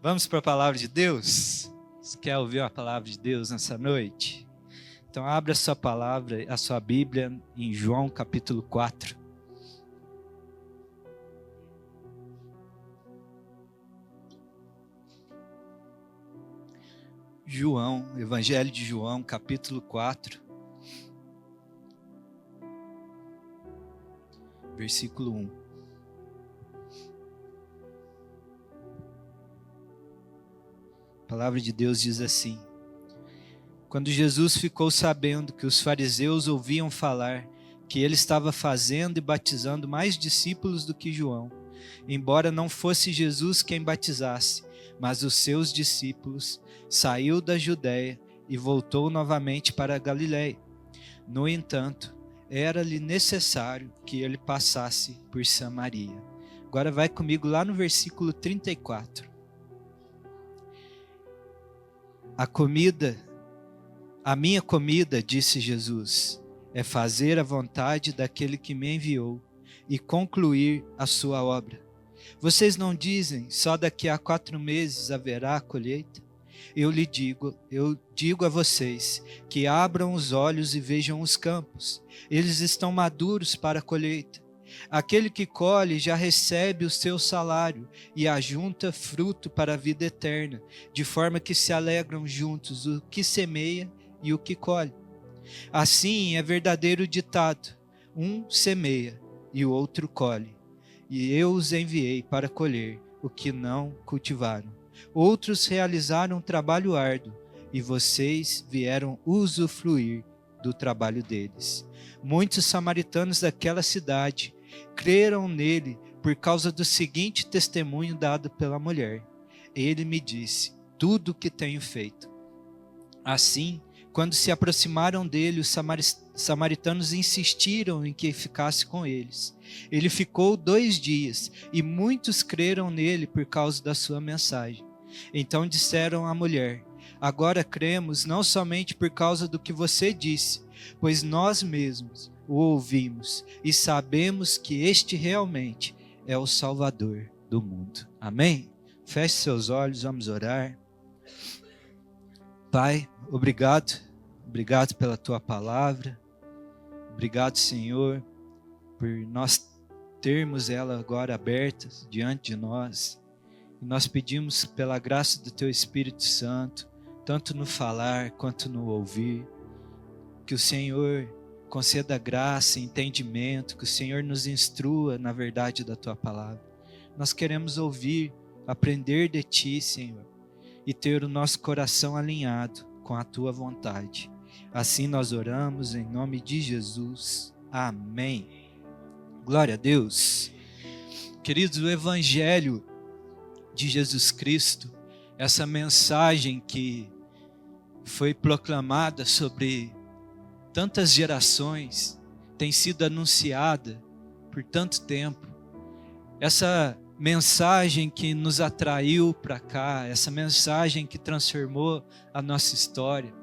Vamos para a palavra de Deus? Você quer ouvir a palavra de Deus nessa noite? Então abra a sua palavra, a sua Bíblia em João capítulo 4. João, Evangelho de João, capítulo 4, versículo 1. A palavra de Deus diz assim: Quando Jesus ficou sabendo que os fariseus ouviam falar que ele estava fazendo e batizando mais discípulos do que João, embora não fosse Jesus quem batizasse, mas os seus discípulos, saiu da Judéia e voltou novamente para a Galiléia. No entanto, era-lhe necessário que ele passasse por Samaria. Agora vai comigo lá no versículo 34. A minha comida, disse Jesus, é fazer a vontade daquele que me enviou e concluir a sua obra. Vocês não dizem, só daqui a 4 meses haverá a colheita? Eu digo a vocês, que abram os olhos e vejam os campos. Eles estão maduros para a colheita. Aquele que colhe já recebe o seu salário e ajunta fruto para a vida eterna, de forma que se alegram juntos o que semeia e o que colhe. Assim é verdadeiro ditado: um semeia e o outro colhe. E eu os enviei para colher o que não cultivaram. Outros realizaram um trabalho árduo e vocês vieram usufruir do trabalho deles. Muitos samaritanos daquela cidade creram nele por causa do seguinte testemunho dado pela mulher. Ele me disse tudo o que tenho feito. Assim, quando se aproximaram dele, os samaritanos insistiram em que ficasse com eles. Ele ficou 2 dias e muitos creram nele por causa da sua mensagem. Então disseram à mulher: agora cremos não somente por causa do que você disse, pois nós mesmos o ouvimos e sabemos que este realmente é o Salvador do mundo. Amém? Feche seus olhos, vamos orar. Pai, obrigado pela tua palavra. Obrigado, Senhor, por nós termos ela agora aberta diante de nós. E nós pedimos pela graça do teu Espírito Santo, tanto no falar quanto no ouvir, que o Senhor conceda graça e entendimento, que o Senhor nos instrua na verdade da tua palavra. Nós queremos ouvir, aprender de ti, Senhor, e ter o nosso coração alinhado com a tua vontade. Assim nós oramos em nome de Jesus. Amém. Glória a Deus. Queridos, o Evangelho de Jesus Cristo, essa mensagem que foi proclamada sobre tantas gerações, tem sido anunciada por tanto tempo. Essa mensagem que nos atraiu para cá, essa mensagem que transformou a nossa história.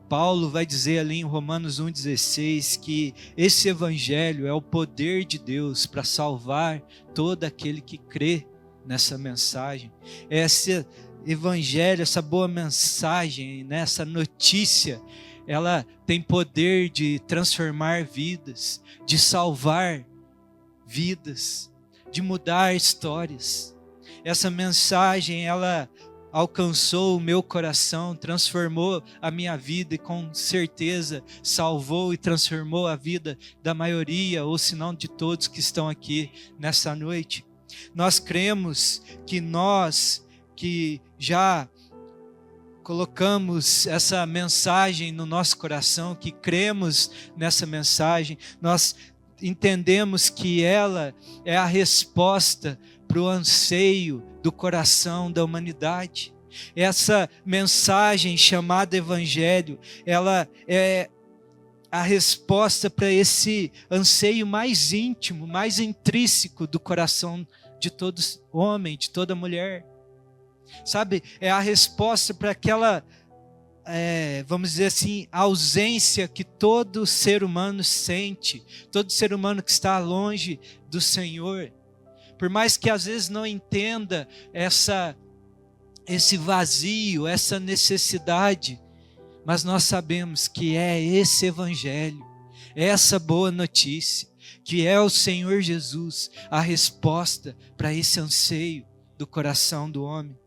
Paulo vai dizer ali em Romanos 1,16 que esse evangelho é o poder de Deus para salvar todo aquele que crê nessa mensagem. Esse evangelho, essa boa mensagem, essa notícia, ela tem poder de transformar vidas, de salvar vidas, de mudar histórias. Essa mensagem, ela alcançou o meu coração, transformou a minha vida e com certeza salvou e transformou a vida da maioria, ou se não de todos que estão aqui nessa noite. Nós cremos que nós que já colocamos essa mensagem no nosso coração, que cremos nessa mensagem, nós entendemos que ela é a resposta para o anseio do coração da humanidade. Essa mensagem chamada Evangelho, ela é a resposta para esse anseio mais íntimo, mais intrínseco do coração de todo homem, de toda mulher. Sabe, é a resposta para aquela, vamos dizer assim, ausência que todo ser humano sente, todo ser humano que está longe do Senhor. Por mais que às vezes não entenda essa esse vazio, essa necessidade, mas nós sabemos que é esse evangelho, essa boa notícia, que é o Senhor Jesus, a resposta para esse anseio do coração do homem.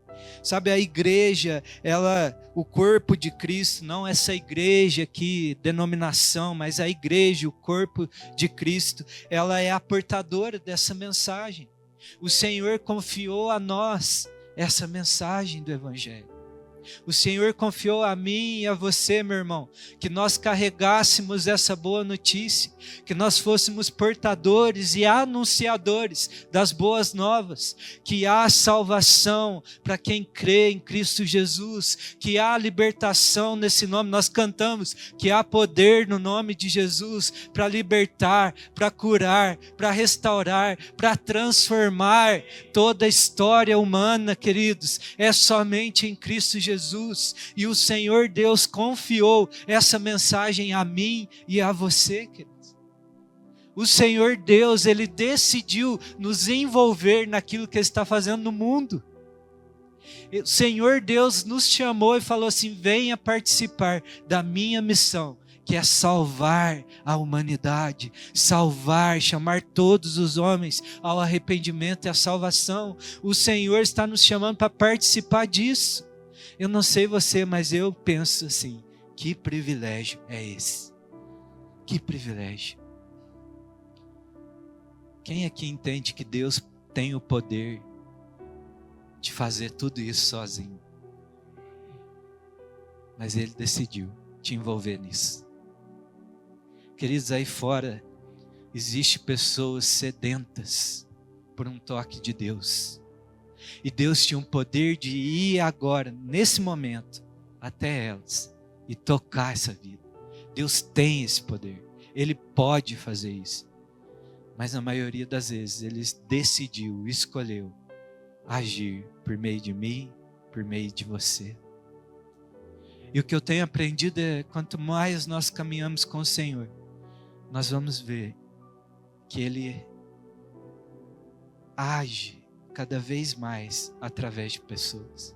Sabe, a igreja, o corpo de Cristo, não essa igreja aqui, denominação, mas a igreja, o corpo de Cristo, ela é a portadora dessa mensagem. O Senhor confiou a nós essa mensagem do evangelho. O Senhor confiou a mim e a você, meu irmão, que nós carregássemos essa boa notícia, que nós fôssemos portadores e anunciadores das boas novas, que há salvação para quem crê em Cristo Jesus, que há libertação nesse nome. Nós cantamos que há poder no nome de Jesus para libertar, para curar, para restaurar, para transformar toda a história humana, queridos. É somente em Cristo Jesus. E o Senhor Deus confiou essa mensagem a mim e a você, queridos. O Senhor Deus, Ele decidiu nos envolver naquilo que Ele está fazendo no mundo. O Senhor Deus nos chamou e falou assim: venha participar da minha missão, que é salvar a humanidade, salvar, chamar todos os homens ao arrependimento e à salvação. O Senhor está nos chamando para participar disso. Eu não sei você, mas eu penso assim: que privilégio é esse? Que privilégio. Quem aqui entende que Deus tem o poder de fazer tudo isso sozinho? Mas Ele decidiu te envolver nisso. Queridos, aí fora existem pessoas sedentas por um toque de Deus. E Deus tinha um poder de ir agora, nesse momento, até elas e tocar essa vida. Deus tem esse poder. Ele pode fazer isso. Mas na maioria das vezes, Ele decidiu, escolheu agir por meio de mim, por meio de você. E o que eu tenho aprendido é, quanto mais nós caminhamos com o Senhor, nós vamos ver que Ele age cada vez mais através de pessoas.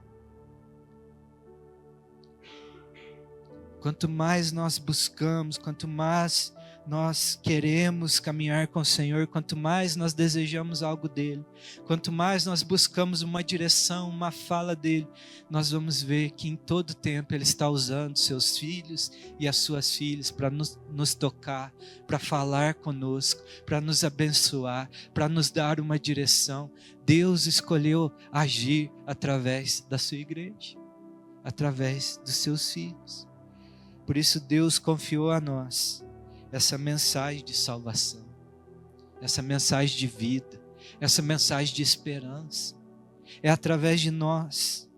Quanto mais nós buscamos, quanto mais nós queremos caminhar com o Senhor, quanto mais nós desejamos algo dEle, quanto mais nós buscamos uma direção, uma fala dEle, nós vamos ver que em todo tempo Ele está usando seus filhos e as suas filhas para nos tocar, para falar conosco, para nos abençoar, para nos dar uma direção. Deus escolheu agir através da sua igreja, através dos seus filhos. Por isso Deus confiou a nós essa mensagem de salvação, essa mensagem de vida, essa mensagem de esperança. É através de nós.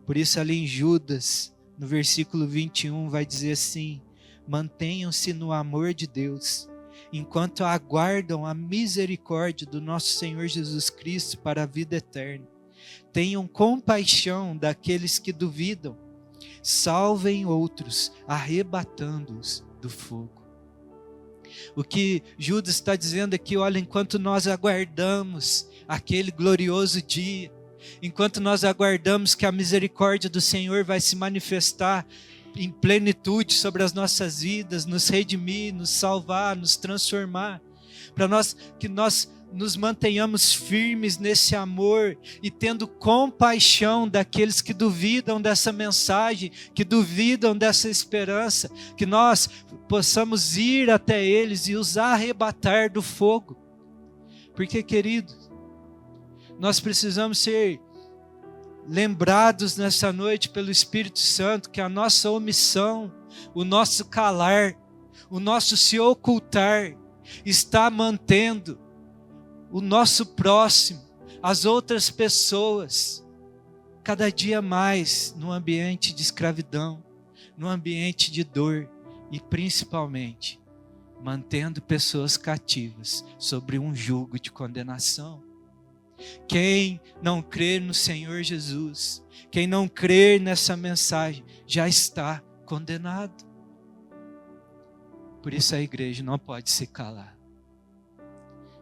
Por isso ali em Judas, no versículo 21, vai dizer assim: mantenham-se no amor de Deus, enquanto aguardam a misericórdia do nosso Senhor Jesus Cristo para a vida eterna. Tenham compaixão daqueles que duvidam, salvem outros, arrebatando-os do fogo. O que Judas está dizendo aqui, olha, enquanto nós aguardamos aquele glorioso dia, enquanto nós aguardamos que a misericórdia do Senhor vai se manifestar em plenitude sobre as nossas vidas, nos redimir, nos salvar, nos transformar, para que nós nos mantenhamos firmes nesse amor e tendo compaixão daqueles que duvidam dessa mensagem, que duvidam dessa esperança, que nós possamos ir até eles e os arrebatar do fogo. Porque, queridos, nós precisamos ser lembrados nessa noite pelo Espírito Santo que a nossa omissão, o nosso calar, o nosso se ocultar está mantendo o nosso próximo, as outras pessoas, cada dia mais no ambiente de escravidão, no ambiente de dor e principalmente mantendo pessoas cativas sobre um jugo de condenação. Quem não crer no Senhor Jesus, quem não crer nessa mensagem, já está condenado. Por isso a igreja não pode se calar.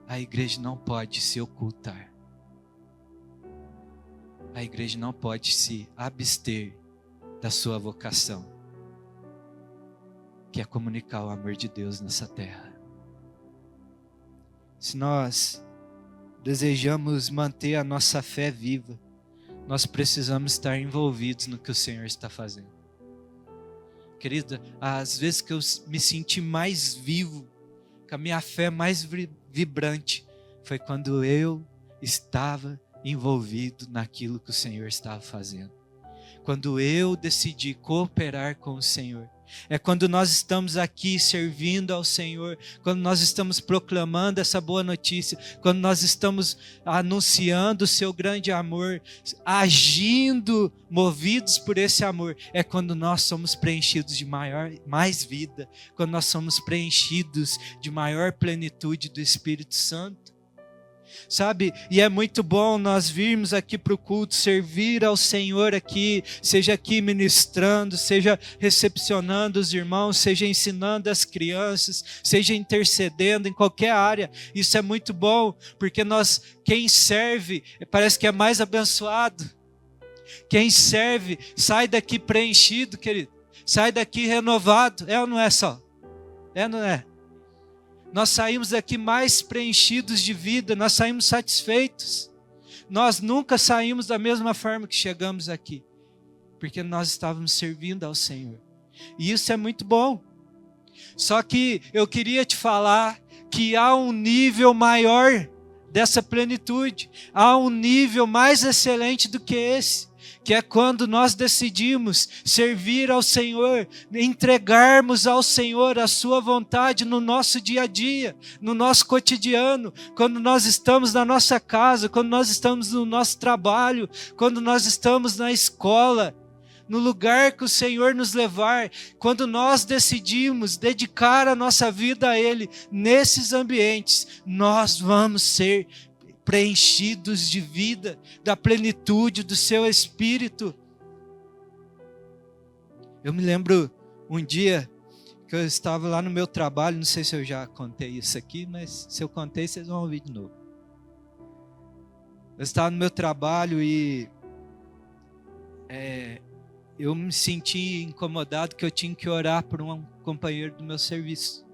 A igreja não pode se ocultar. a igreja não pode se abster da sua vocação, que é comunicar o amor de Deus nessa terra. Se nós desejamos manter a nossa fé viva, nós precisamos estar envolvidos no que o Senhor está fazendo. Querida, às vezes que eu me senti mais vivo, que a minha fé mais vibrante, foi quando eu estava envolvido naquilo que o Senhor estava fazendo. Quando eu decidi cooperar com o Senhor. É quando nós estamos aqui servindo ao Senhor, quando nós estamos proclamando essa boa notícia, quando nós estamos anunciando o seu grande amor, agindo, movidos por esse amor, é quando nós somos preenchidos de mais vida, quando nós somos preenchidos de maior plenitude do Espírito Santo. Sabe, e é muito bom nós virmos aqui para o culto, servir ao Senhor aqui, seja aqui ministrando, seja recepcionando os irmãos, seja ensinando as crianças, seja intercedendo em qualquer área. Isso é muito bom, porque quem serve, parece que é mais abençoado. Quem serve, sai daqui preenchido, querido, sai daqui renovado, é ou não é só? É ou não é? Nós saímos daqui mais preenchidos de vida, nós saímos satisfeitos. Nós nunca saímos da mesma forma que chegamos aqui, porque nós estávamos servindo ao Senhor. E isso é muito bom. Só que eu queria te falar que há um nível maior dessa plenitude, há um nível mais excelente do que esse, que é quando nós decidimos servir ao Senhor, entregarmos ao Senhor a sua vontade no nosso dia a dia, no nosso cotidiano, quando nós estamos na nossa casa, quando nós estamos no nosso trabalho, quando nós estamos na escola, no lugar que o Senhor nos levar, quando nós decidimos dedicar a nossa vida a Ele, nesses ambientes, nós vamos ser preenchidos de vida, da plenitude do seu Espírito. Eu me lembro um dia que eu estava lá no meu trabalho, não sei se eu já contei isso aqui, mas se eu contei, vocês vão ouvir de novo. Eu estava no meu trabalho e eu me senti incomodado que eu tinha que orar por um companheiro do meu serviço,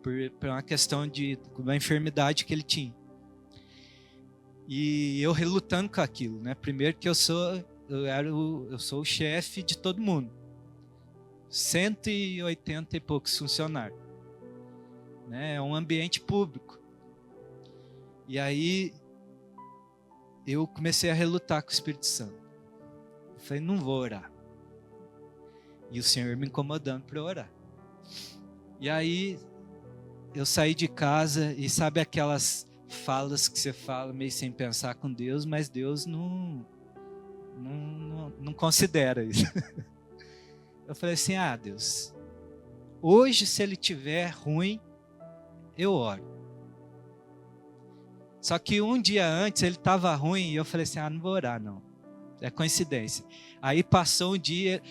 por uma questão de uma enfermidade que ele tinha. E eu relutando com aquilo, né? Primeiro que eu sou o chefe de todo mundo. 180 e poucos funcionários. Né? É um ambiente público. E aí eu comecei a relutar com o Espírito Santo. Eu falei, não vou orar. E o Senhor me incomodando para orar. E aí eu saí de casa e sabe aquelas falas que você fala meio sem pensar com Deus, mas Deus não considera isso. Eu falei assim, Deus, hoje se ele tiver ruim, eu oro. Só que um dia antes ele estava ruim e eu falei assim, não vou orar não, é coincidência. Aí passou um dia,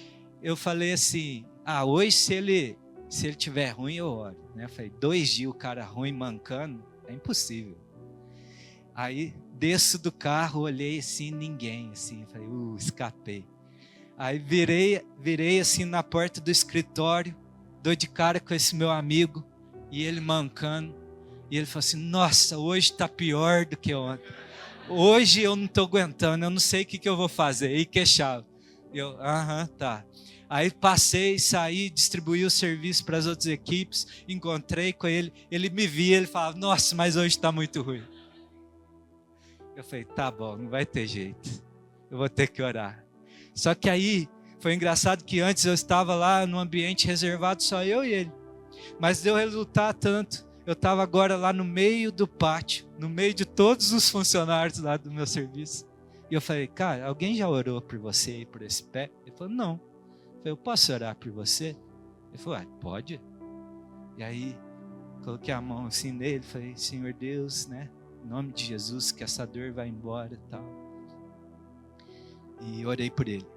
eu falei assim, hoje se ele tiver ruim eu oro. Eu falei, 2 dias o cara ruim, mancando, é impossível. Aí desço do carro, olhei assim, ninguém, assim, falei, escapei. Aí virei assim na porta do escritório, dou de cara com esse meu amigo, e ele mancando, e ele falou assim, nossa, hoje está pior do que ontem. Hoje eu não estou aguentando, eu não sei o que eu vou fazer, e queixava. Eu, tá. Aí passei, saí, distribuí o serviço para as outras equipes, encontrei com ele, ele me via, ele falava, nossa, mas hoje está muito ruim. Eu falei, tá bom, não vai ter jeito, eu vou ter que orar. Só que aí, foi engraçado que antes eu estava lá num ambiente reservado, só eu e ele. Mas deu resultado tanto, eu estava agora lá no meio do pátio, no meio de todos os funcionários lá do meu serviço. E eu falei, cara, alguém já orou por você e por esse pé? Ele falou, não. Eu falei, eu posso orar por você? Ele falou, pode. E aí, coloquei a mão assim nele, falei, Senhor Deus, né? Em nome de Jesus, que essa dor vai embora e tal. E orei por ele.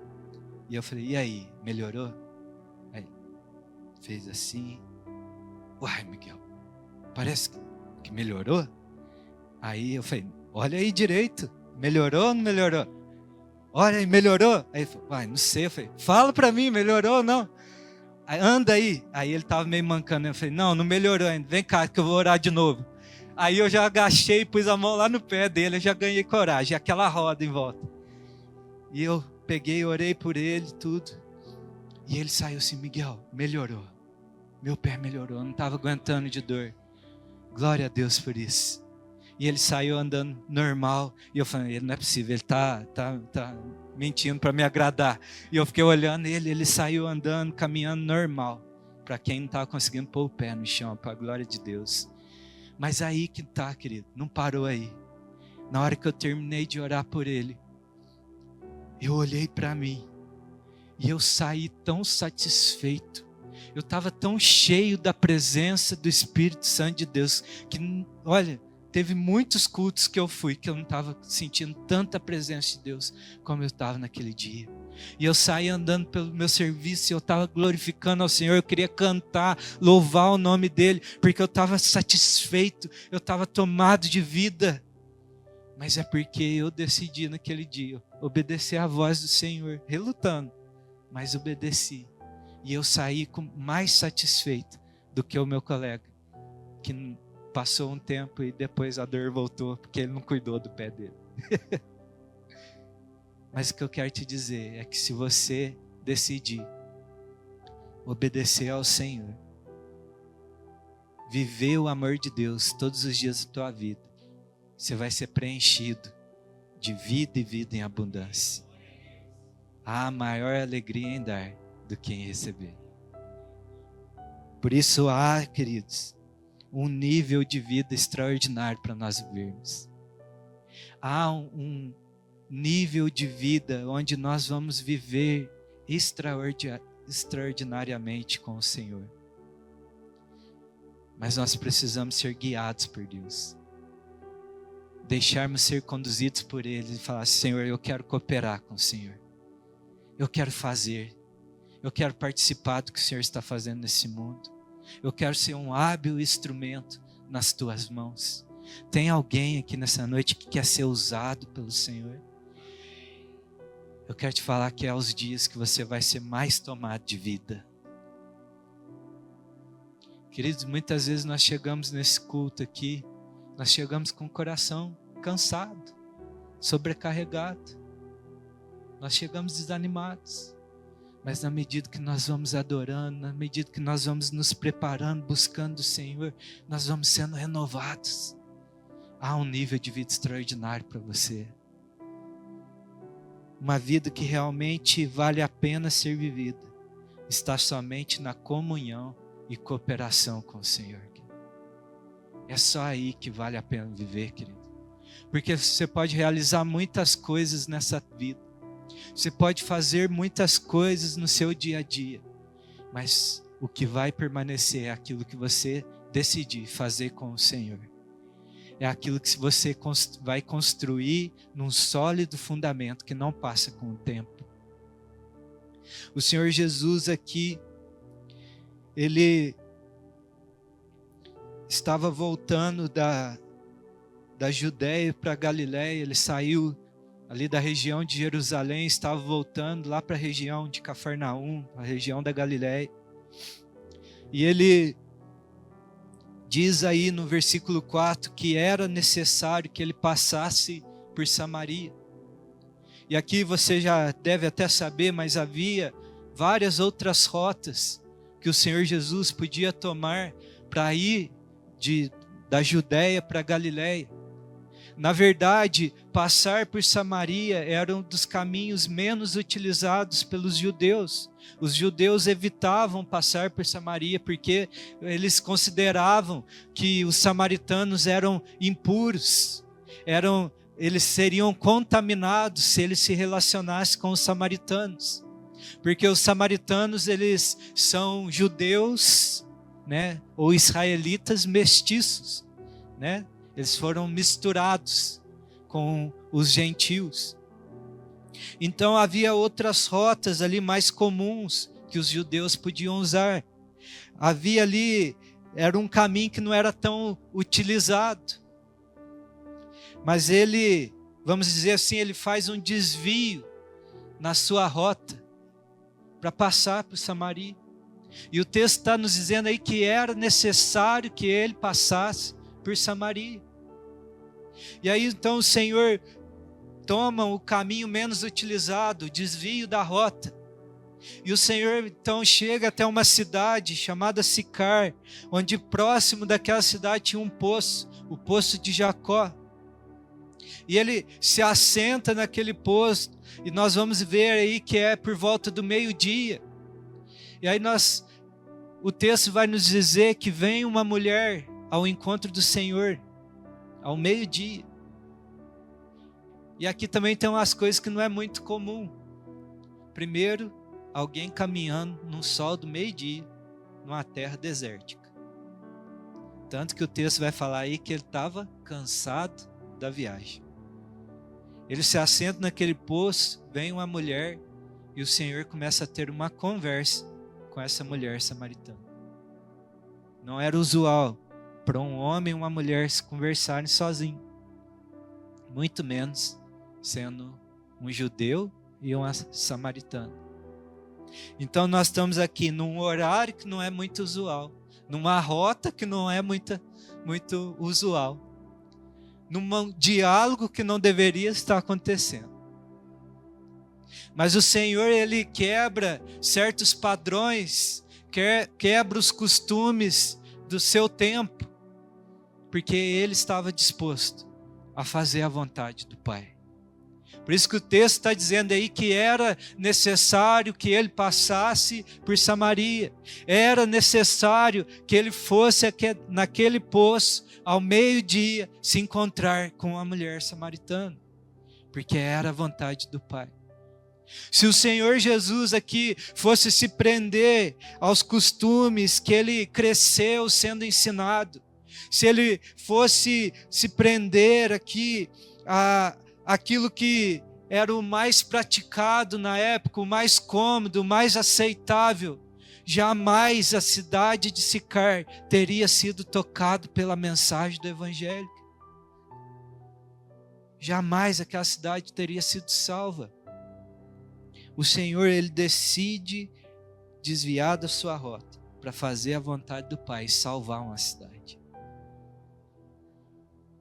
E eu falei, e aí, melhorou? Aí, fez assim. Uai, Miguel, parece que melhorou? Aí eu falei, olha aí direito, melhorou ou não melhorou? olha aí, melhorou? Aí ele falou, não sei. Eu falei, fala pra mim, melhorou ou não? Aí, anda aí. Aí ele tava meio mancando. Eu falei, não melhorou ainda. Vem cá que eu vou orar de novo. Aí eu já agachei e pus a mão lá no pé dele. Eu já ganhei coragem. Aquela roda em volta. E eu peguei, orei por ele, tudo. E ele saiu assim, Miguel, melhorou. Meu pé melhorou. Eu não estava aguentando de dor. Glória a Deus por isso. E ele saiu andando normal. E eu falei, não é possível, ele tá mentindo para me agradar. E eu fiquei olhando ele saiu andando, caminhando normal. Para quem não estava conseguindo pôr o pé no chão, para a glória de Deus. Mas aí que tá, querido, não parou aí. Na hora que eu terminei de orar por ele, eu olhei para mim. E eu saí tão satisfeito. Eu estava tão cheio da presença do Espírito Santo de Deus, que, olha, teve muitos cultos que eu fui, que eu não estava sentindo tanta presença de Deus, como eu estava naquele dia. E eu saí andando pelo meu serviço, e eu estava glorificando ao Senhor, eu queria cantar, louvar o nome dEle, porque eu estava satisfeito, eu estava tomado de vida. Mas é porque eu decidi naquele dia, obedecer à voz do Senhor, relutando, mas obedeci. E eu saí mais satisfeito do que o meu colega, que passou um tempo e depois a dor voltou, porque ele não cuidou do pé dele. Mas o que eu quero te dizer é que se você decidir obedecer ao Senhor, viver o amor de Deus todos os dias da tua vida, você vai ser preenchido de vida e vida em abundância. Há maior alegria em dar do que em receber. Por isso há, queridos, um nível de vida extraordinário para nós vivermos. Há um nível de vida onde nós vamos viver extraordinariamente com o Senhor. Mas nós precisamos ser guiados por Deus. Deixarmos ser conduzidos por Ele e falar, Senhor, eu quero cooperar com o Senhor. Eu quero fazer. Eu quero participar do que o Senhor está fazendo nesse mundo. Eu quero ser um hábil instrumento nas tuas mãos. Tem alguém aqui nessa noite que quer ser usado pelo Senhor? Eu quero te falar que é os dias que você vai ser mais tomado de vida. Queridos, muitas vezes nós chegamos nesse culto aqui, nós chegamos com o coração cansado, sobrecarregado. Nós chegamos desanimados. Mas na medida que nós vamos adorando, na medida que nós vamos nos preparando, buscando o Senhor, nós vamos sendo renovados. Há um nível de vida extraordinário para você. Uma vida que realmente vale a pena ser vivida. Está somente na comunhão e cooperação com o Senhor. É só aí que vale a pena viver, querido. Porque você pode realizar muitas coisas nessa vida. Você pode fazer muitas coisas no seu dia a dia, mas o que vai permanecer é aquilo que você decidir fazer com o Senhor. É aquilo que você vai construir num sólido fundamento que não passa com o tempo. O Senhor Jesus aqui, Ele estava voltando da Judéia para a Galiléia, Ele saiu ali da região de Jerusalém, estava voltando lá para a região de Cafarnaum, a região da Galiléia. E ele diz aí no versículo 4 que era necessário que ele passasse por Samaria. E aqui você já deve até saber, mas havia várias outras rotas que o Senhor Jesus podia tomar para ir da Judéia para a Galiléia. Na verdade, passar por Samaria era um dos caminhos menos utilizados pelos judeus. Os judeus evitavam passar por Samaria porque eles consideravam que os samaritanos eram impuros, eles seriam contaminados se eles se relacionassem com os samaritanos. Porque os samaritanos, eles são judeus, né, ou israelitas mestiços, né? Eles foram misturados com os gentios. Então havia outras rotas ali mais comuns que os judeus podiam usar. Havia ali, era um caminho que não era tão utilizado. Mas ele, vamos dizer assim, ele faz um desvio na sua rota para passar por Samaria. E o texto está nos dizendo aí que era necessário que ele passasse por Samaria. E aí então o Senhor toma o caminho menos utilizado, o desvio da rota. E o Senhor então chega até uma cidade chamada Sicar, onde próximo daquela cidade tinha um poço, o poço de Jacó. E ele se assenta naquele poço, e nós vamos ver aí que é por volta do meio-dia. E aí o texto vai nos dizer que vem uma mulher ao encontro do Senhor, ao meio-dia. E aqui também tem umas coisas que não é muito comum. Primeiro, alguém caminhando num sol do meio-dia, numa terra desértica. Tanto que o texto vai falar aí que ele estava cansado da viagem. Ele se assenta naquele poço, vem uma mulher, e o Senhor começa a ter uma conversa com essa mulher samaritana. Não era usual para um homem e uma mulher se conversarem sozinhos. Muito menos sendo um judeu e uma samaritana. Então nós estamos aqui num horário que não é muito usual, numa rota que não é muito usual, num diálogo que não deveria estar acontecendo. Mas o Senhor, ele quebra certos padrões, quebra os costumes do seu tempo, porque ele estava disposto a fazer a vontade do Pai. Por isso que o texto está dizendo aí que era necessário que ele passasse por Samaria. Era necessário que ele fosse naquele poço, ao meio-dia, se encontrar com a mulher samaritana. Porque era a vontade do Pai. Se o Senhor Jesus aqui fosse se prender aos costumes que ele cresceu sendo ensinado, se ele fosse se prender aqui aquilo que era o mais praticado na época, o mais cômodo, o mais aceitável, jamais a cidade de Sicar teria sido tocado pela mensagem do Evangelho. Jamais aquela cidade teria sido salva. O Senhor, ele decide desviar da sua rota para fazer a vontade do Pai e salvar uma cidade.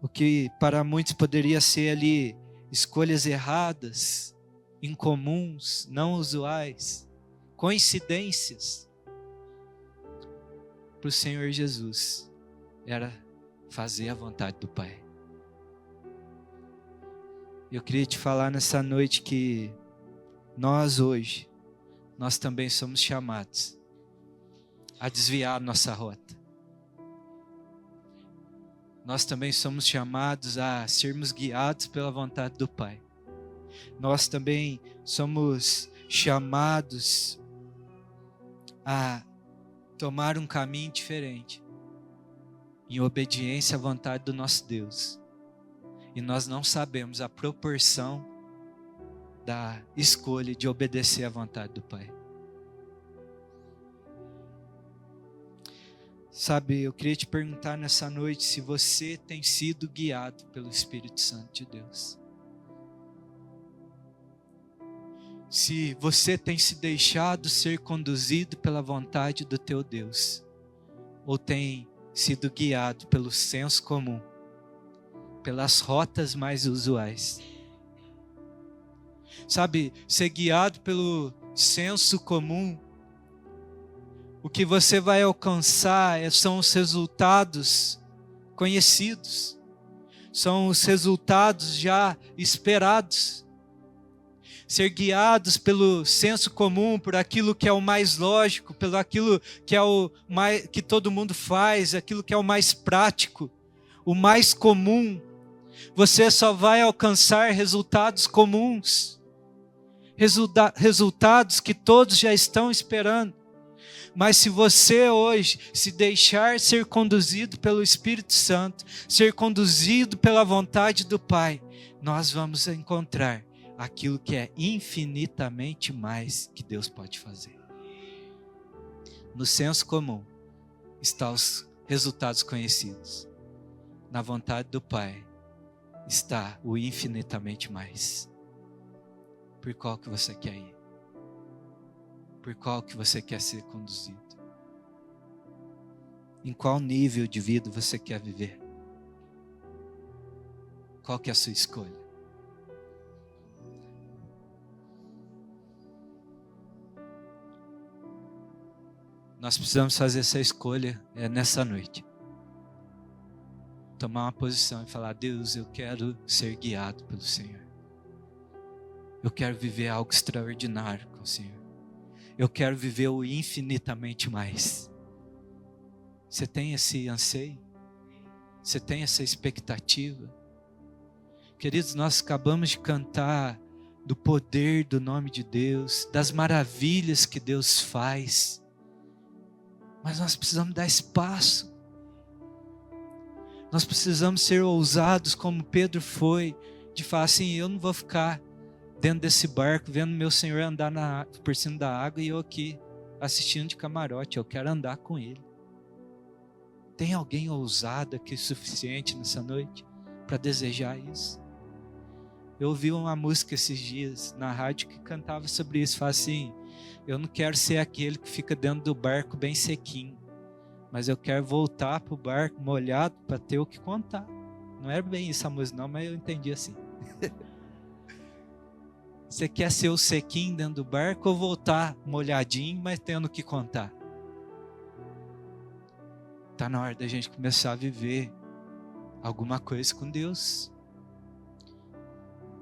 O que para muitos poderia ser ali escolhas erradas, incomuns, não usuais, coincidências, para o Senhor Jesus era fazer a vontade do Pai. Eu queria te falar nessa noite que nós hoje, nós também somos chamados a desviar nossa rota. Nós também somos chamados a sermos guiados pela vontade do Pai. Nós também somos chamados a tomar um caminho diferente, em obediência à vontade do nosso Deus. E nós não sabemos a proporção da escolha de obedecer à vontade do Pai. Sabe, eu queria te perguntar nessa noite se você tem sido guiado pelo Espírito Santo de Deus. Se você tem se deixado ser conduzido pela vontade do teu Deus, ou tem sido guiado pelo senso comum, pelas rotas mais usuais. Sabe, ser guiado pelo senso comum, o que você vai alcançar são os resultados conhecidos, são os resultados já esperados. Ser guiados pelo senso comum, por aquilo que é o mais lógico, pelo aquilo que é o mais, que todo mundo faz, aquilo que é o mais prático, o mais comum, você só vai alcançar resultados comuns, resultados que todos já estão esperando. Mas se você hoje se deixar ser conduzido pelo Espírito Santo, ser conduzido pela vontade do Pai, nós vamos encontrar aquilo que é infinitamente mais que Deus pode fazer. No senso comum estão os resultados conhecidos. Na vontade do Pai está o infinitamente mais. por qual que você quer ir? Por qual que você quer ser conduzido? Em qual nível de vida você quer viver? Qual que é a sua escolha? Nós precisamos fazer essa escolha nessa noite. Tomar uma posição e falar: Deus, eu quero ser guiado pelo Senhor. Eu quero viver algo extraordinário com o Senhor. Eu quero viver o infinitamente mais. Você tem esse anseio? Você tem essa expectativa? Queridos, nós acabamos de cantar do poder do nome de Deus, das maravilhas que Deus faz. Mas nós precisamos dar espaço. Nós precisamos ser ousados como Pedro foi, de falar assim: eu não vou ficar dentro desse barco vendo meu Senhor andar por cima da água e eu aqui assistindo de camarote. Eu quero andar com Ele. Tem alguém ousado aqui o suficiente nessa noite para desejar isso? Eu ouvi uma música esses dias na rádio que cantava sobre isso. Fala assim: eu não quero ser aquele que fica dentro do barco bem sequinho, mas eu quero voltar para o barco molhado para ter o que contar. Não era bem isso a música não, mas eu entendi assim. Você quer ser o sequinho dentro do barco ou voltar molhadinho, mas tendo o que contar? Está na hora da gente começar a viver alguma coisa com Deus.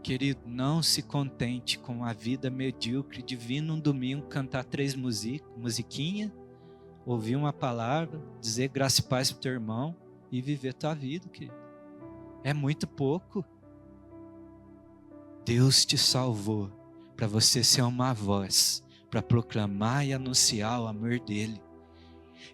Querido, não se contente com a vida medíocre de vir num domingo cantar 3 musiquinhas, ouvir uma palavra, dizer graça e paz para o teu irmão e viver tua vida, querido. É muito pouco. Deus te salvou para você ser uma voz, para proclamar e anunciar o amor dele.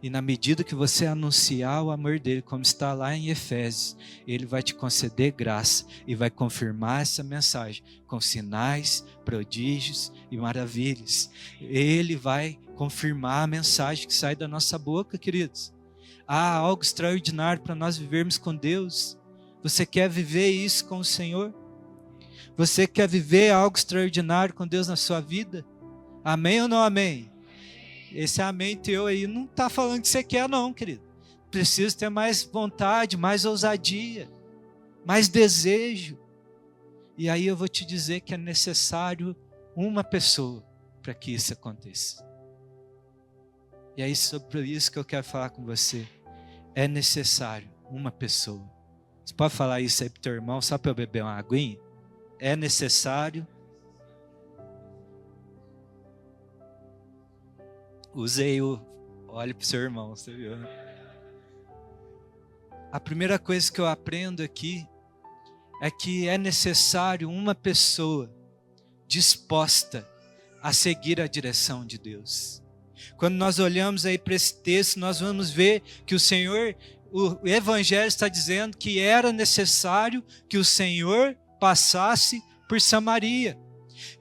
E na medida que você anunciar o amor dele, como está lá em Efésios, ele vai te conceder graça e vai confirmar essa mensagem com sinais, prodígios e maravilhas. Ele vai confirmar a mensagem que sai da nossa boca, queridos. Há algo extraordinário para nós vivermos com Deus. Você quer viver isso com o Senhor? Você quer viver algo extraordinário com Deus na sua vida? Amém ou não amém? Esse amém teu aí não está falando que você quer não, querido. Precisa ter mais vontade, mais ousadia, mais desejo. E aí eu vou te dizer que é necessário uma pessoa para que isso aconteça. E é sobre isso que eu quero falar com você. É necessário uma pessoa. Você pode falar isso aí para o teu irmão, só para eu beber uma aguinha? É necessário. Usei o olhe para o seu irmão, você viu, né? A primeira coisa que eu aprendo aqui é que é necessário uma pessoa disposta a seguir a direção de Deus. Quando nós olhamos aí para esse texto, nós vamos ver que o Senhor, o Evangelho está dizendo que era necessário que o Senhor passasse por Samaria.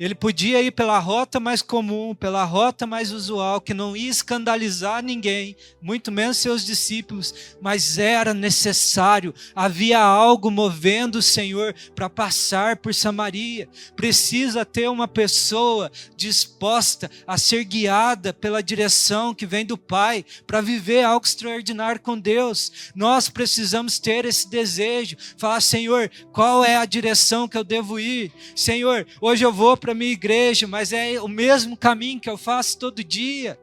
Ele podia ir pela rota mais comum, pela rota mais usual, que não ia escandalizar ninguém, muito menos seus discípulos, mas era necessário, havia algo movendo o Senhor para passar por Samaria. Precisa ter uma pessoa disposta a ser guiada pela direção que vem do Pai, para viver algo extraordinário com Deus. Nós precisamos ter esse desejo, falar: Senhor, qual é a direção que eu devo ir? Senhor, hoje eu vou para a minha igreja, mas é o mesmo caminho que eu faço todo dia.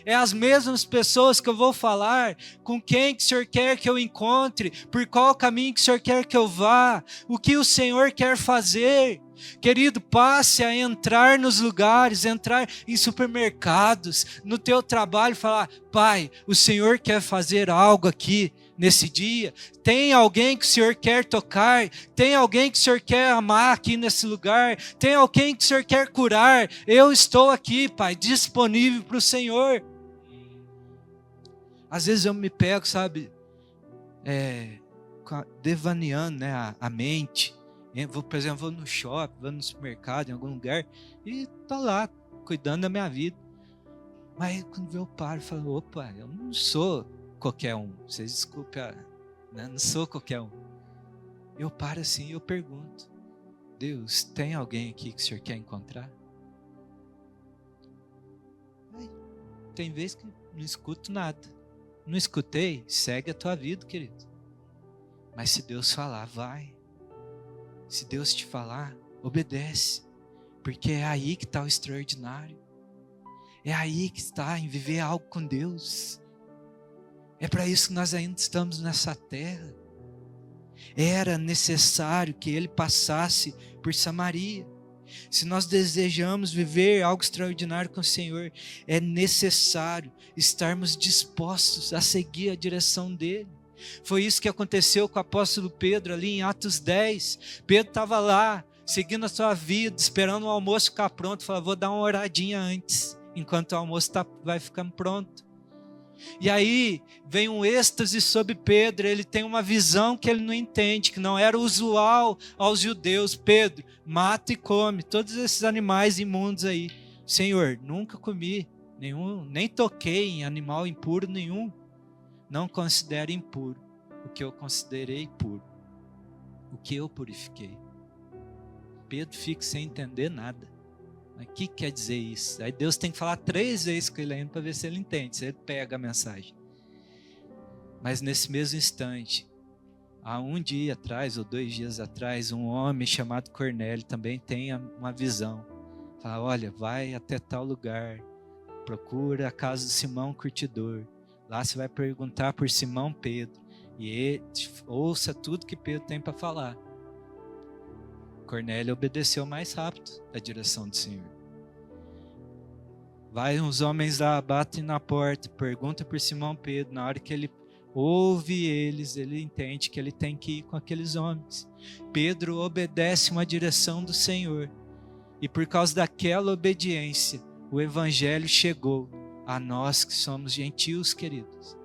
É as mesmas pessoas que eu vou falar, com quem que o Senhor quer que eu encontre, por qual caminho que o Senhor quer que eu vá, o que o Senhor quer fazer. Querido, passe a entrar nos lugares, entrar em supermercados, no teu trabalho, falar: Pai, o Senhor quer fazer algo aqui nesse dia. Tem alguém que o Senhor quer tocar, tem alguém que o Senhor quer amar aqui nesse lugar, tem alguém que o Senhor quer curar. Eu estou aqui, Pai, disponível para o Senhor. Às vezes eu me pego, sabe, devaneando, né, a mente. Por exemplo, vou no shopping, vou no supermercado, em algum lugar, e estou lá, cuidando da minha vida. Mas quando eu paro, eu falo: opa, eu não sou qualquer um. Vocês desculpem, né? Não sou qualquer um. Eu paro assim e eu pergunto: Deus, tem alguém aqui que o Senhor quer encontrar? Tem vezes que não escuto nada. Não escutei? Segue a tua vida, querido. Mas se Deus falar, vai. Se Deus te falar, obedece. Porque é aí que está o extraordinário. É aí que está em viver algo com Deus. É para isso que nós ainda estamos nessa terra. Era necessário que ele passasse por Samaria. Se nós desejamos viver algo extraordinário com o Senhor, é necessário estarmos dispostos a seguir a direção dele. Foi isso que aconteceu com o apóstolo Pedro ali em Atos 10. Pedro estava lá, seguindo a sua vida, esperando o almoço ficar pronto. Falou, vou dar uma oradinha antes, enquanto o almoço vai ficando pronto. E aí vem um êxtase sobre Pedro, ele tem uma visão que ele não entende, que não era usual aos judeus. Pedro, mata e come todos esses animais imundos aí. Senhor, nunca comi nenhum, nem toquei em animal impuro nenhum. Não considere impuro o que eu considerei puro, o que eu purifiquei. Pedro fica sem entender nada. Mas o que quer dizer isso? Aí Deus tem que falar 3 vezes com ele ainda para ver se ele entende, se ele pega a mensagem. Mas nesse mesmo instante, há 1 dia atrás ou 2 dias atrás, um homem chamado Cornélio também tem uma visão. Fala, olha, vai até tal lugar, procura a casa do Simão Curtidor. Lá você vai perguntar por Simão Pedro. E ele, ouça tudo que Pedro tem para falar. Cornélio obedeceu mais rápido a direção do Senhor. Vai uns homens lá, batem na porta, pergunta por Simão Pedro. Na hora que ele ouve eles, ele entende que ele tem que ir com aqueles homens. Pedro obedece uma direção do Senhor. E por causa daquela obediência, o evangelho chegou a nós que somos gentios, queridos.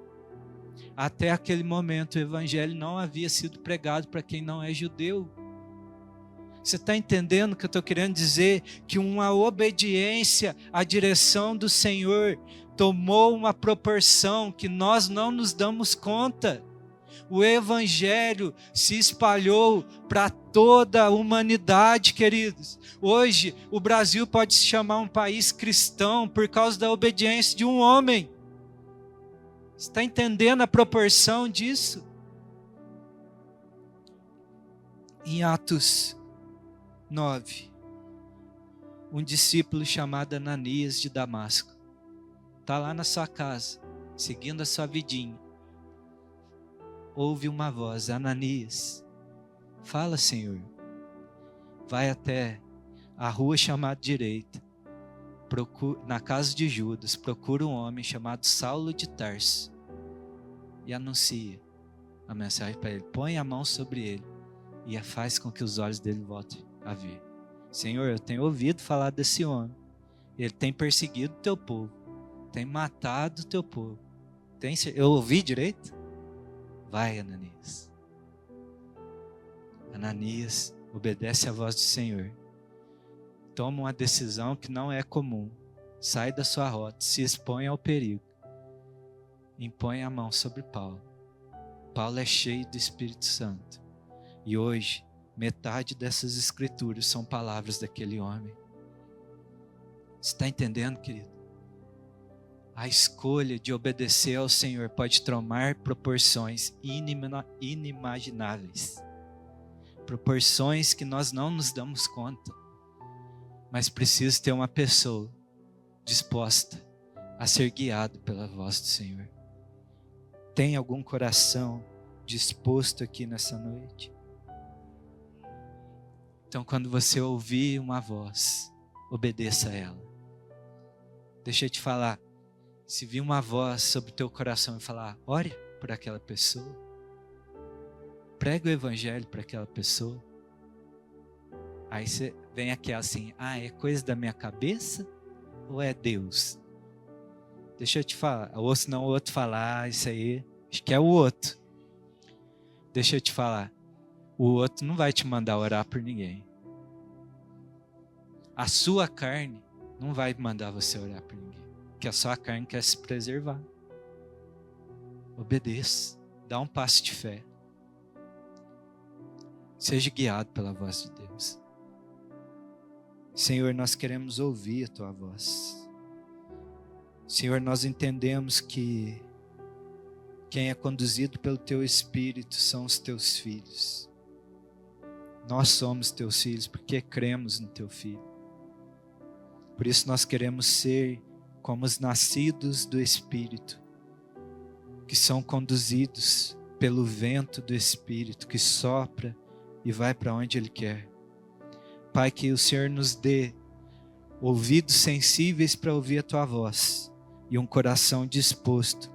Até aquele momento, o evangelho não havia sido pregado para quem não é judeu. Você está entendendo o que eu estou querendo dizer? Que uma obediência à direção do Senhor tomou uma proporção que nós não nos damos conta. O evangelho se espalhou para toda a humanidade, queridos. Hoje, o Brasil pode se chamar um país cristão por causa da obediência de um homem. Você está entendendo a proporção disso? Em Atos 9, um discípulo chamado Ananias de Damasco está lá na sua casa, seguindo a sua vidinha. Ouve uma voz, Ananias, fala, Senhor. Vai até a rua chamada direita, na casa de Judas, procura um homem chamado Saulo de Tarso e anuncia a mensagem para ele. Põe a mão sobre ele e faz com que os olhos dele voltem a ver. Senhor, eu tenho ouvido falar desse homem. Ele tem perseguido o teu povo, tem matado o teu povo. Eu ouvi direito? Vai, Ananias. Ananias obedece à voz do Senhor. Toma uma decisão que não é comum. Sai da sua rota, se expõe ao perigo. Impõe a mão sobre Paulo. Paulo é cheio do Espírito Santo. E hoje, metade dessas escrituras são palavras daquele homem. Você está entendendo, querido? A escolha de obedecer ao Senhor pode tomar proporções inimagináveis. Proporções que nós não nos damos conta. Mas precisa ter uma pessoa disposta a ser guiado pela voz do Senhor. Tem algum coração disposto aqui nessa noite? Então, quando você ouvir uma voz, obedeça a ela. Deixa eu te falar, se vir uma voz sobre o teu coração e falar, ore por aquela pessoa, pregue o evangelho para aquela pessoa, aí você vem aqui assim, é coisa da minha cabeça ou é Deus? Deixa eu te falar, ou senão o outro falar, isso aí, acho que é o outro. Deixa eu te falar, o outro não vai te mandar orar por ninguém. A sua carne não vai mandar você orar por ninguém. Porque a sua carne quer se preservar. Obedeça. Dá um passo de fé. Seja guiado pela voz de Deus. Senhor, nós queremos ouvir a Tua voz. Senhor, nós entendemos que quem é conduzido pelo Teu Espírito são os Teus filhos. Nós somos Teus filhos porque cremos no Teu Filho. Por isso nós queremos ser como os nascidos do Espírito, que são conduzidos pelo vento do Espírito, que sopra e vai para onde Ele quer. Pai, que o Senhor nos dê ouvidos sensíveis para ouvir a Tua voz e um coração disposto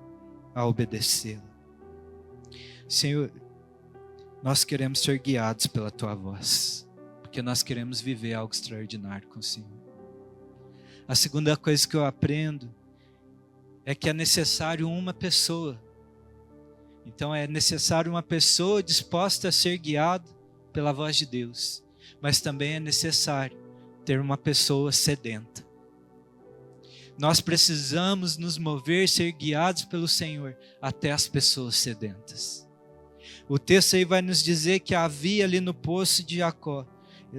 a obedecê-la. Senhor, nós queremos ser guiados pela Tua voz, porque nós queremos viver algo extraordinário com o Senhor. A segunda coisa que eu aprendo é que é necessário uma pessoa. Então é necessário uma pessoa disposta a ser guiada pela voz de Deus. Mas também é necessário ter uma pessoa sedenta. Nós precisamos nos mover, ser guiados pelo Senhor até as pessoas sedentas. O texto aí vai nos dizer que havia ali no poço de Jacó,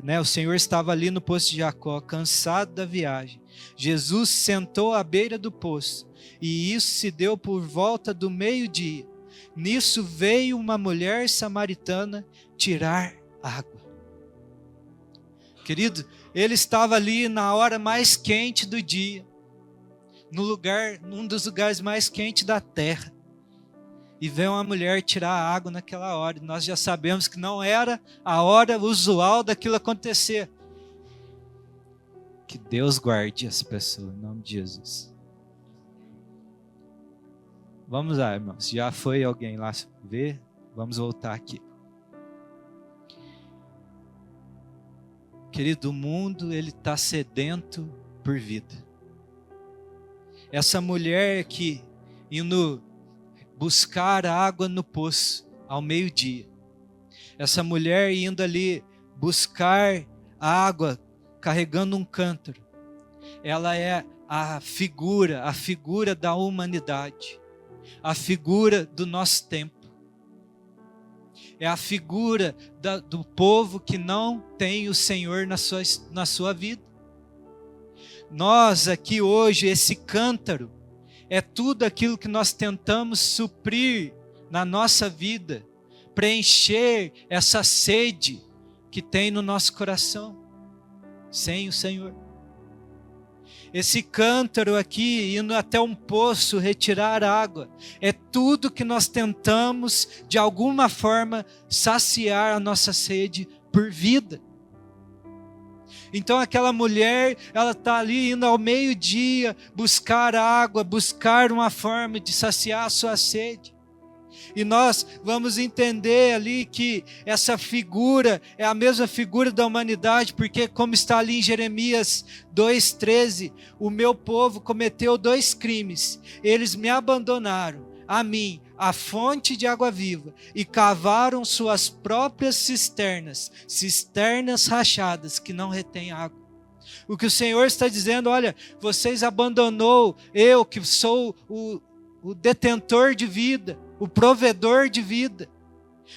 né? O Senhor estava ali no poço de Jacó, cansado da viagem. Jesus sentou à beira do poço, e isso se deu por volta do meio-dia. Nisso veio uma mulher samaritana tirar água. Querido, ele estava ali na hora mais quente do dia, num dos lugares mais quentes da terra. E veio uma mulher tirar água naquela hora. Nós já sabemos que não era a hora usual daquilo acontecer. Que Deus guarde essa pessoa, em nome de Jesus. Vamos lá, irmãos. Já foi alguém lá ver? Vamos voltar aqui. Querido, o mundo ele está sedento por vida. Essa mulher que indo buscar água no poço ao meio-dia. Essa mulher indo ali buscar água carregando um cântaro. Ela é a figura da humanidade. A figura do nosso tempo. É a figura do povo que não tem o Senhor na sua vida. Nós aqui hoje, esse cântaro, é tudo aquilo que nós tentamos suprir na nossa vida, preencher essa sede que tem no nosso coração, sem o Senhor. Esse cântaro aqui, indo até um poço retirar água, é tudo que nós tentamos, de alguma forma, saciar a nossa sede por vida. Então aquela mulher, ela está ali indo ao meio-dia, buscar água, buscar uma forma de saciar a sua sede. E nós vamos entender ali que essa figura é a mesma figura da humanidade, porque como está ali em Jeremias 2,13, o meu povo cometeu 2 crimes. Eles me abandonaram, a mim, a fonte de água viva, e cavaram suas próprias cisternas rachadas que não retêm água. O que o Senhor está dizendo, olha, vocês abandonou eu que sou o detentor de vida, o provedor de vida.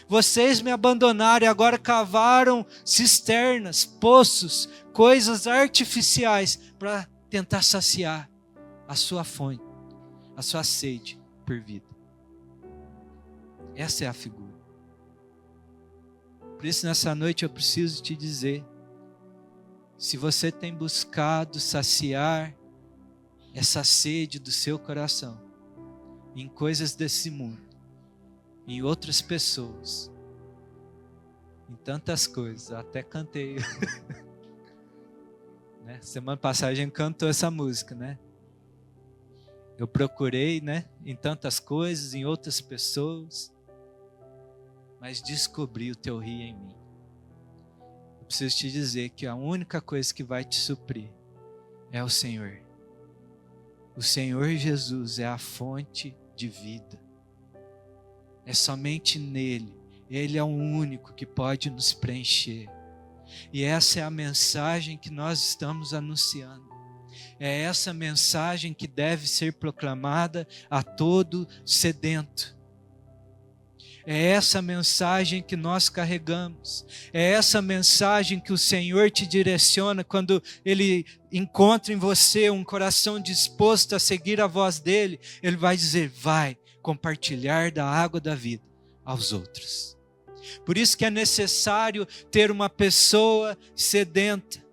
Vocês me abandonaram e agora cavaram cisternas, poços, coisas artificiais para tentar saciar a sua fonte, a sua sede por vida. Essa é a figura. Por isso nessa noite eu preciso te dizer, se você tem buscado saciar essa sede do seu coração em coisas desse mundo, em outras pessoas, em tantas coisas, até cantei. Né? Semana passada a gente cantou essa música, né? Eu procurei, né, em tantas coisas, em outras pessoas, mas descobri o teu rio em mim. Eu preciso te dizer que a única coisa que vai te suprir é o Senhor. O Senhor Jesus é a fonte de vida. É somente nele. Ele é o único que pode nos preencher. E essa é a mensagem que nós estamos anunciando. É essa mensagem que deve ser proclamada a todo sedento. É essa mensagem que nós carregamos. É essa mensagem que o Senhor te direciona quando Ele encontra em você um coração disposto a seguir a voz dEle. Ele vai dizer, vai compartilhar da água da vida aos outros. Por isso que é necessário ter uma pessoa sedenta.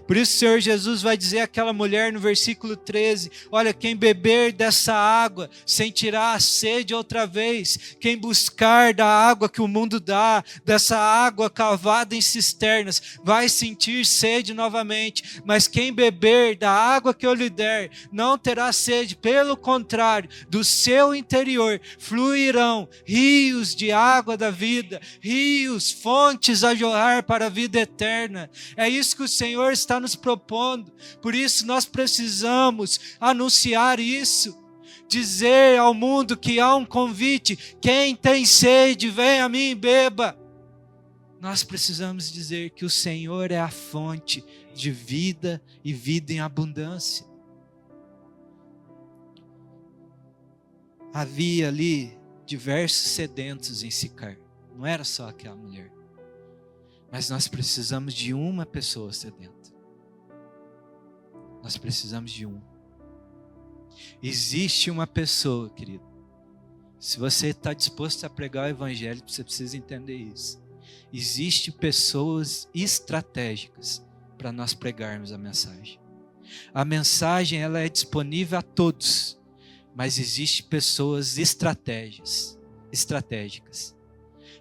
Por isso o Senhor Jesus vai dizer àquela mulher no versículo 13, olha, quem beber dessa água sentirá a sede outra vez, quem buscar da água que o mundo dá, dessa água cavada em cisternas, vai sentir sede novamente, mas quem beber da água que eu lhe der, não terá sede, pelo contrário, do seu interior fluirão rios de água da vida, rios, fontes a jorrar para a vida eterna. É isso que o Senhor está nos propondo. Por isso nós precisamos anunciar isso, dizer ao mundo que há um convite, quem tem sede, vem a mim e beba. Nós precisamos dizer que o Senhor é a fonte de vida e vida em abundância. Havia ali diversos sedentos em Sicar, não era só aquela mulher, mas nós precisamos de uma pessoa sedenta. Nós precisamos de um. Existe uma pessoa, querido. Se você está disposto a pregar o evangelho, você precisa entender isso. Existem pessoas estratégicas para nós pregarmos a mensagem. A mensagem ela é disponível a todos, mas existem pessoas estratégicas.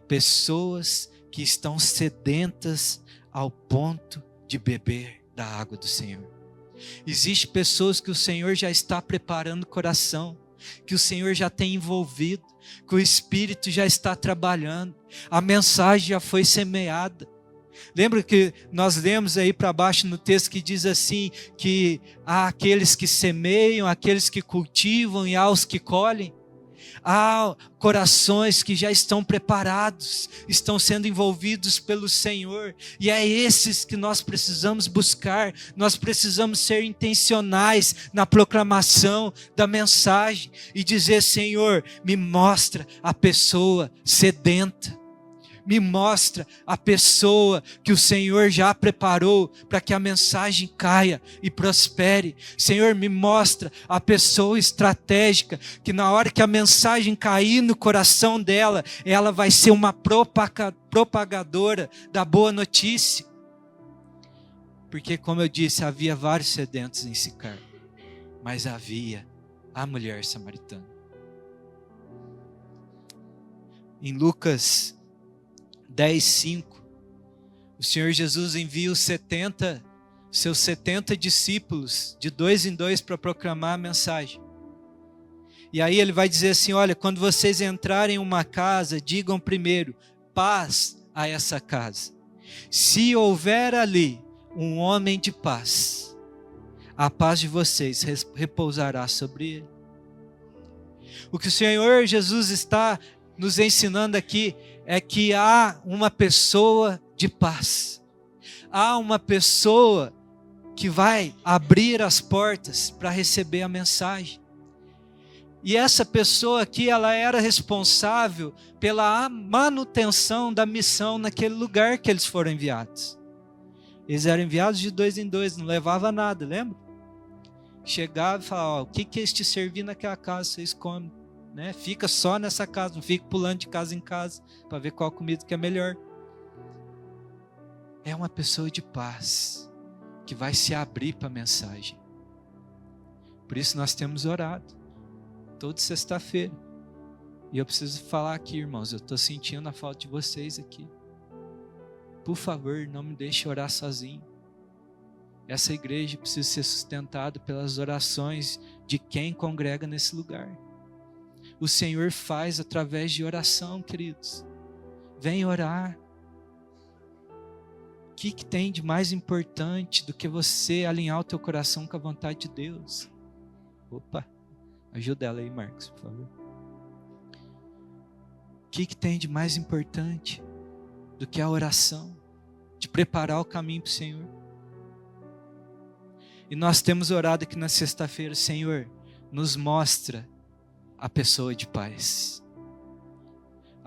Pessoas que estão sedentas ao ponto de beber da água do Senhor. Existem pessoas que o Senhor já está preparando o coração, que o Senhor já tem envolvido, que o Espírito já está trabalhando, a mensagem já foi semeada. Lembra que nós lemos aí para baixo no texto que diz assim, que há aqueles que semeiam, aqueles que cultivam e há os que colhem? Há corações que já estão preparados, estão sendo envolvidos pelo Senhor, e é esses que nós precisamos buscar. Nós precisamos ser intencionais na proclamação da mensagem e dizer, Senhor, me mostra a pessoa sedenta, me mostra a pessoa que o Senhor já preparou para que a mensagem caia e prospere. Senhor, me mostra a pessoa estratégica que na hora que a mensagem cair no coração dela, ela vai ser uma propagadora da boa notícia. Porque, como eu disse, havia vários sedentos em Sicar, mas havia a mulher samaritana. Em Lucas 10:5, o Senhor Jesus envia os seus 70 discípulos, de 2 em 2, para proclamar a mensagem. E aí ele vai dizer assim, olha, quando vocês entrarem em uma casa, digam primeiro, paz a essa casa. Se houver ali um homem de paz, a paz de vocês repousará sobre ele. O que o Senhor Jesus está nos ensinando aqui é que há uma pessoa de paz. Há uma pessoa que vai abrir as portas para receber a mensagem. E essa pessoa aqui, ela era responsável pela manutenção da missão naquele lugar que eles foram enviados. Eles eram enviados de 2 em 2, não levava nada, lembra? Chegava e falava, o que é este servir naquela casa, vocês comem? Né? Fica só nessa casa, não fica pulando de casa em casa para ver qual comida que é melhor. É uma pessoa de paz que vai se abrir para a mensagem. Por isso nós temos orado toda sexta-feira. E eu preciso falar aqui, irmãos, eu estou sentindo a falta de vocês aqui. Por favor, não me deixe orar sozinho. Essa igreja precisa ser sustentada pelas orações de quem congrega nesse lugar. O Senhor faz através de oração, queridos. Vem orar. O que tem de mais importante do que você alinhar o teu coração com a vontade de Deus? Opa, ajuda ela aí, Marcos, por favor. O que tem de mais importante do que a oração? De preparar o caminho para o Senhor. E nós temos orado aqui na sexta-feira, Senhor, nos mostra a pessoa de paz.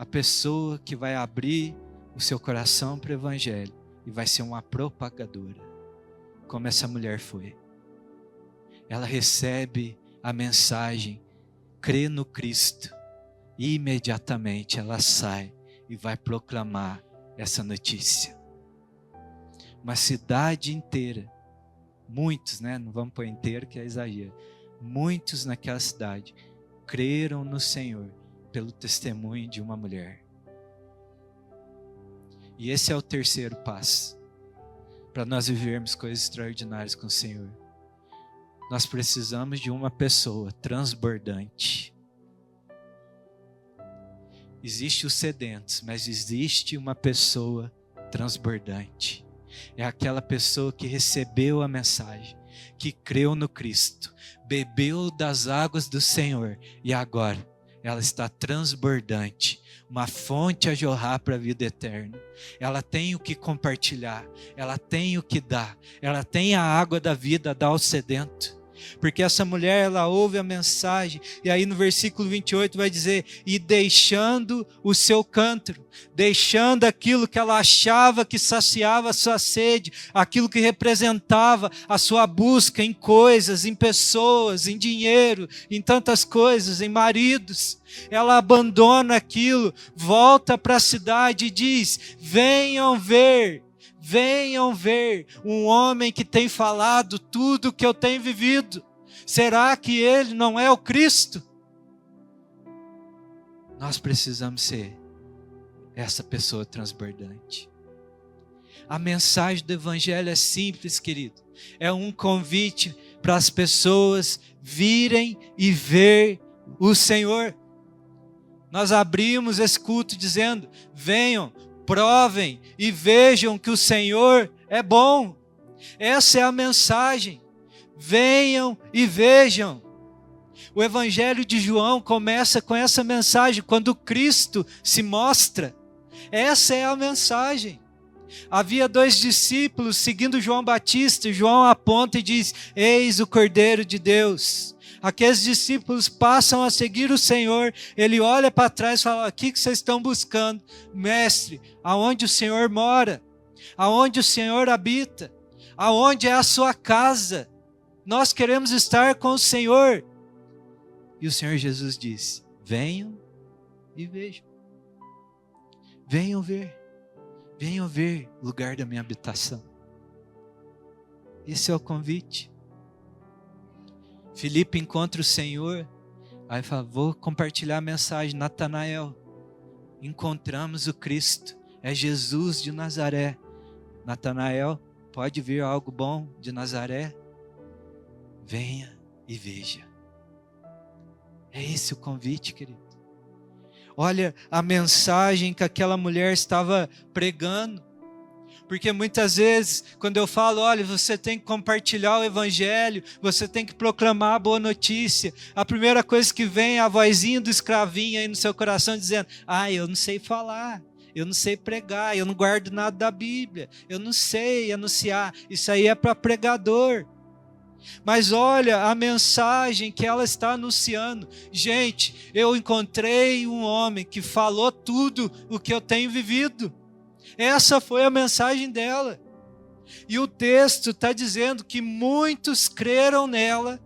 a pessoa que vai abrir o seu coração para o Evangelho e vai ser uma propagadora, como essa mulher foi. Ela recebe a mensagem, crê no Cristo, e imediatamente ela sai e vai proclamar essa notícia. Uma cidade inteira, muitos, não vamos pôr inteiro que é exagero, muitos naquela cidade creram no Senhor pelo testemunho de uma mulher. E esse é o terceiro passo, para nós vivermos coisas extraordinárias com o Senhor. Nós precisamos de uma pessoa transbordante. Existe os sedentos, mas existe uma pessoa transbordante. É aquela pessoa que recebeu a mensagem, que creu no Cristo, bebeu das águas do Senhor e agora ela está transbordante, uma fonte a jorrar para a vida eterna. Ela tem o que compartilhar, ela tem o que dar, ela tem a água da vida a dar ao sedento. Porque essa mulher, ela ouve a mensagem, e aí no versículo 28 vai dizer, e deixando o seu cântaro, deixando aquilo que ela achava que saciava a sua sede, aquilo que representava a sua busca em coisas, em pessoas, em dinheiro, em tantas coisas, em maridos, ela abandona aquilo, volta para a cidade e diz, venham ver um homem que tem falado tudo o que eu tenho vivido. Será que ele não é o Cristo? Nós precisamos ser essa pessoa transbordante. A mensagem do Evangelho é simples, querido. É um convite para as pessoas virem e ver o Senhor. Nós abrimos esse culto dizendo, venham, provem e vejam que o Senhor é bom. Essa é a mensagem. Venham e vejam. O Evangelho de João começa com essa mensagem, quando Cristo se mostra. Essa é a mensagem. Havia 2 discípulos seguindo João Batista. João aponta e diz, eis o Cordeiro de Deus. Aqueles discípulos passam a seguir o Senhor, ele olha para trás e fala, o que vocês estão buscando? Mestre, aonde o Senhor mora? Aonde o Senhor habita? Aonde é a sua casa? Nós queremos estar com o Senhor. E o Senhor Jesus diz, venham e vejam. Venham ver o lugar da minha habitação. Esse é o convite. Filipe encontra o Senhor, aí fala, vou compartilhar a mensagem, Natanael, encontramos o Cristo, é Jesus de Nazaré. Natanael, pode vir algo bom de Nazaré? Venha e veja. É esse o convite, querido. Olha a mensagem que aquela mulher estava pregando. Porque muitas vezes, quando eu falo, olha, você tem que compartilhar o Evangelho, você tem que proclamar a boa notícia, a primeira coisa que vem é a vozinha do escravinho aí no seu coração dizendo, eu não sei falar, eu não sei pregar, eu não guardo nada da Bíblia, eu não sei anunciar, isso aí é para pregador. Mas olha a mensagem que ela está anunciando. Gente, eu encontrei um homem que falou tudo o que eu tenho vivido. Essa foi a mensagem dela. E o texto está dizendo que muitos creram nela,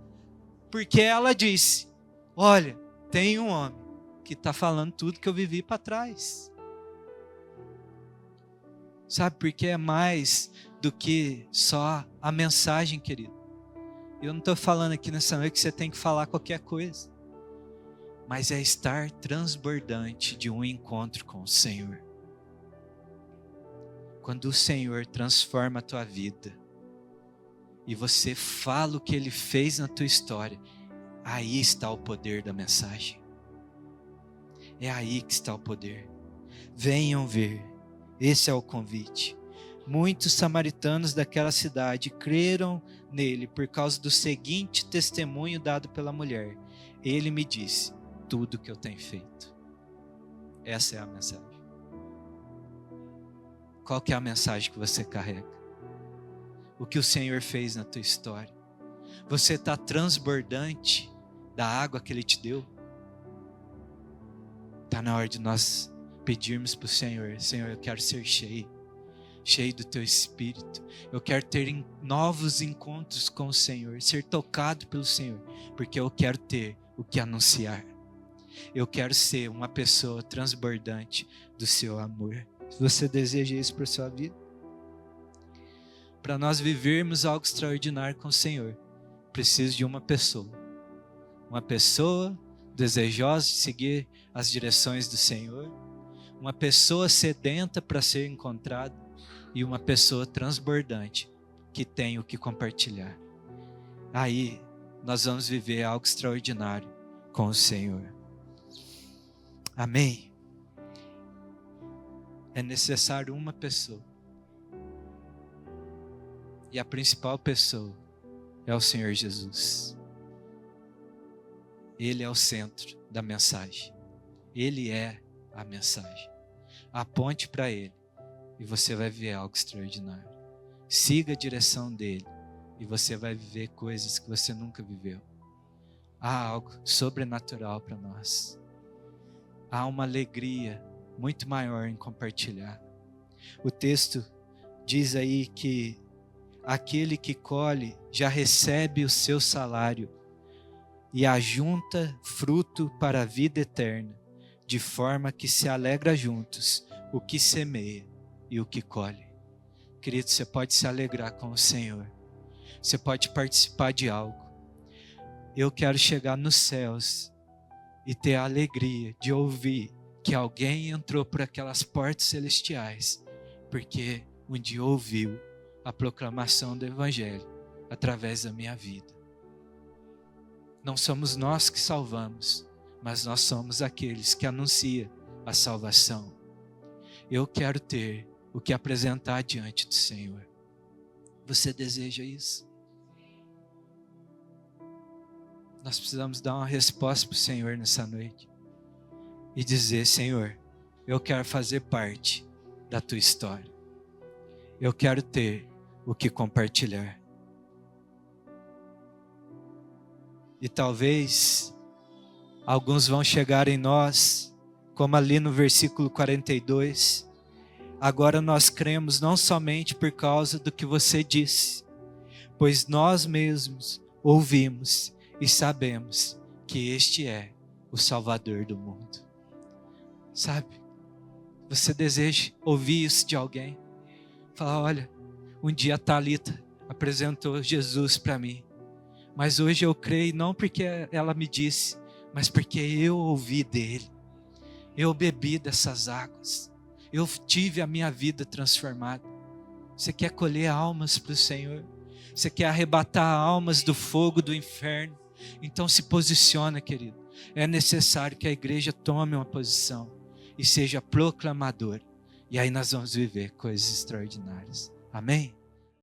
porque ela disse, olha, tem um homem que está falando tudo que eu vivi para trás. Sabe por que é mais do que só a mensagem, querido? Eu não estou falando aqui nessa noite que você tem que falar qualquer coisa, mas é estar transbordante de um encontro com o Senhor. Quando o Senhor transforma a tua vida e você fala o que Ele fez na tua história, aí está o poder da mensagem. É aí que está o poder. Venham ver, esse é o convite. Muitos samaritanos daquela cidade creram nele por causa do seguinte testemunho dado pela mulher. Ele me disse tudo o que eu tenho feito. Essa é a mensagem. Qual que é a mensagem que você carrega? O que o Senhor fez na tua história? Você está transbordante da água que Ele te deu? Está na hora de nós pedirmos para o Senhor: Senhor, eu quero ser cheio do Teu Espírito. Eu quero ter novos encontros com o Senhor, ser tocado pelo Senhor, porque eu quero ter o que anunciar. Eu quero ser uma pessoa transbordante do Seu amor. Se você deseja isso para sua vida, para nós vivermos algo extraordinário com o Senhor, preciso de uma pessoa desejosa de seguir as direções do Senhor, uma pessoa sedenta para ser encontrada e uma pessoa transbordante que tem o que compartilhar. Aí nós vamos viver algo extraordinário com o Senhor. Amém? É necessário uma pessoa. E a principal pessoa é o Senhor Jesus. Ele é o centro da mensagem. Ele é a mensagem. Aponte para Ele e você vai ver algo extraordinário. Siga a direção dEle e você vai viver coisas que você nunca viveu. Há algo sobrenatural para nós. Há uma alegria muito maior em compartilhar. O texto diz aí que aquele que colhe já recebe o seu salário e ajunta fruto para a vida eterna, de forma que se alegra juntos o que semeia e o que colhe. Querido, você pode se alegrar com o Senhor. Você pode participar de algo. Eu quero chegar nos céus e ter a alegria de ouvir que alguém entrou por aquelas portas celestiais, porque um dia ouviu a proclamação do Evangelho através da minha vida. Não somos nós que salvamos, mas nós somos aqueles que anunciam a salvação. Eu quero ter o que apresentar diante do Senhor. Você deseja isso? Nós precisamos dar uma resposta para o Senhor nessa noite e dizer: Senhor, eu quero fazer parte da Tua história. Eu quero ter o que compartilhar. E talvez alguns vão chegar em nós, como ali no versículo 42. Agora nós cremos não somente por causa do que você disse, pois nós mesmos ouvimos e sabemos que este é o Salvador do mundo. Sabe? Você deseja ouvir isso de alguém? Falar: olha, um dia a Thalita apresentou Jesus para mim, mas hoje eu creio não porque ela me disse, mas porque eu ouvi dele. Eu bebi dessas águas. Eu tive a minha vida transformada. Você quer colher almas para o Senhor? Você quer arrebatar almas do fogo do inferno? Então se posiciona, querido. É necessário que a igreja tome uma posição e seja proclamador. E aí nós vamos viver coisas extraordinárias. Amém?